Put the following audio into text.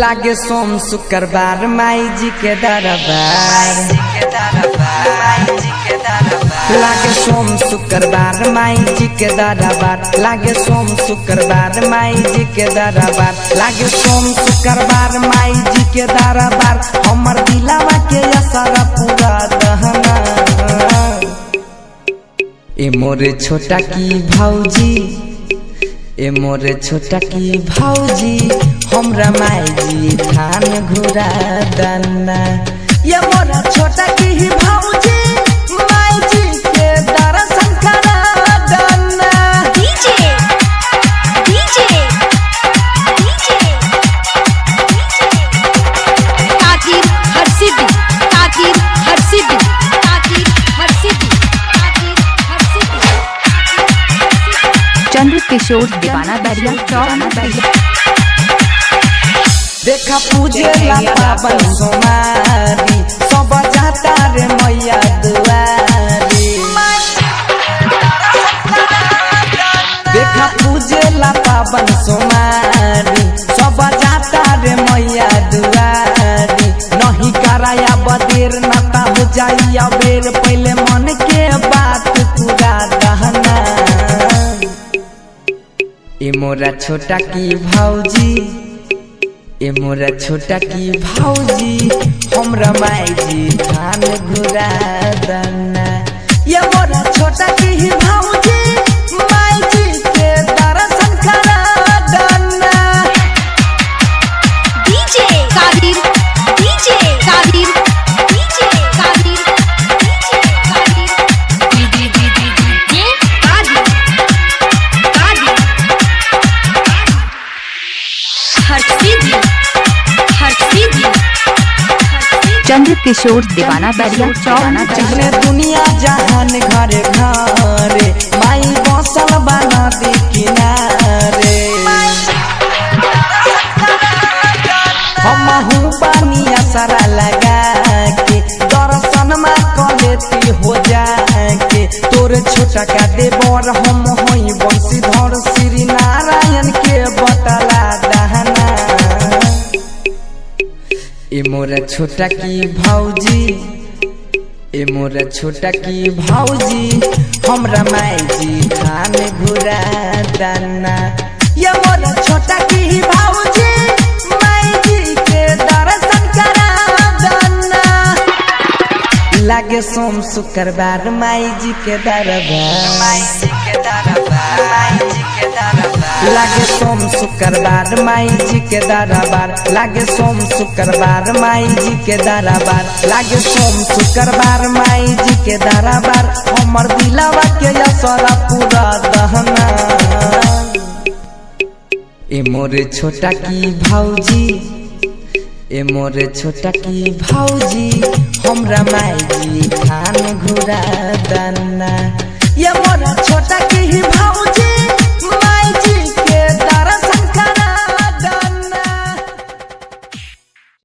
लागे सोम शुक्रवार माई जी के दरबार, लागे सोम शुक्रवार माई जी के दरबार, लागे सोम शुक्रवार माई जी के दरबार, लागे सोम शुक्रवार माई जी के दरबार। हमर दिलवा के असर पूरा दहना ए मोरे छोटा की भौजी, ए मोरे छोटा की भौजी हमरा माई जी थान घुरा दना। ये मोरा छोटा की भौजी माई जी के दर्शन करा दना। डीजे डीजे डीजे ताकीर हर सिटी, ताकीर हर सिटी, ताकीर हर सिटी, ताकीर हर सिटी। चंद्र किशोर दीवाना बैरिया देखा पूजे ला पावन सोमारी सब जाता रे मैया दुआरी। देखा पूजे ला पावन सोमारी सब जाता रे मैया दुआरी। नहीं कराया बदेर नता हो जाइया बेर, पहले मन के बात पूरा दहना। ए मोरा छोटा की भौजी, ए मोरा छोटा की भौजी हमरा माई जी थान घुरा दना। ये मोरा छोटा की भौजी माई जी के दर्शन करा दना। डीजे ताकीर डीजे ताकीर डीजे ताकीर डीजे ताकीर डी डी डी डी ये ताकीर ताकीर हर सिटी, हर सिटी। चंद्र किशोर दीवाना बैरिया जाने दुनिया जहान घरे घरे माई बसल बना दी किनारे। हमहू पानी असरा लगा के दर्शन में कलेती हो जाके। तोरे छोटा का देवर हम होई बंशीधर श्री नारायण के बतला दहना। ए मोरा छोटा की भौजी, ए मोरा छोटा की भौजी हमरा माई जी थान घुरा दना। ये मोरा छोटा की भौजी माई जी के दर्शन करा दना। लागे सोम शुक्रवार माई जी के दरबार, माई जी के दरबार, माई जी के दरबार। लागे सोम शुक्रवार माई जी के दरबार, लागे सोम शुक्रवार माई जी के दरबार, लागे सोम शुक्रवार माई जी के दरबार। हमर दिलवा के असर पूरा दहना। ए मोरे छोटा की भौजी, ए मोरे छोटा की भौजी हमरा माई जी थान घुरा दना। ये मोरा छोटा की भौजी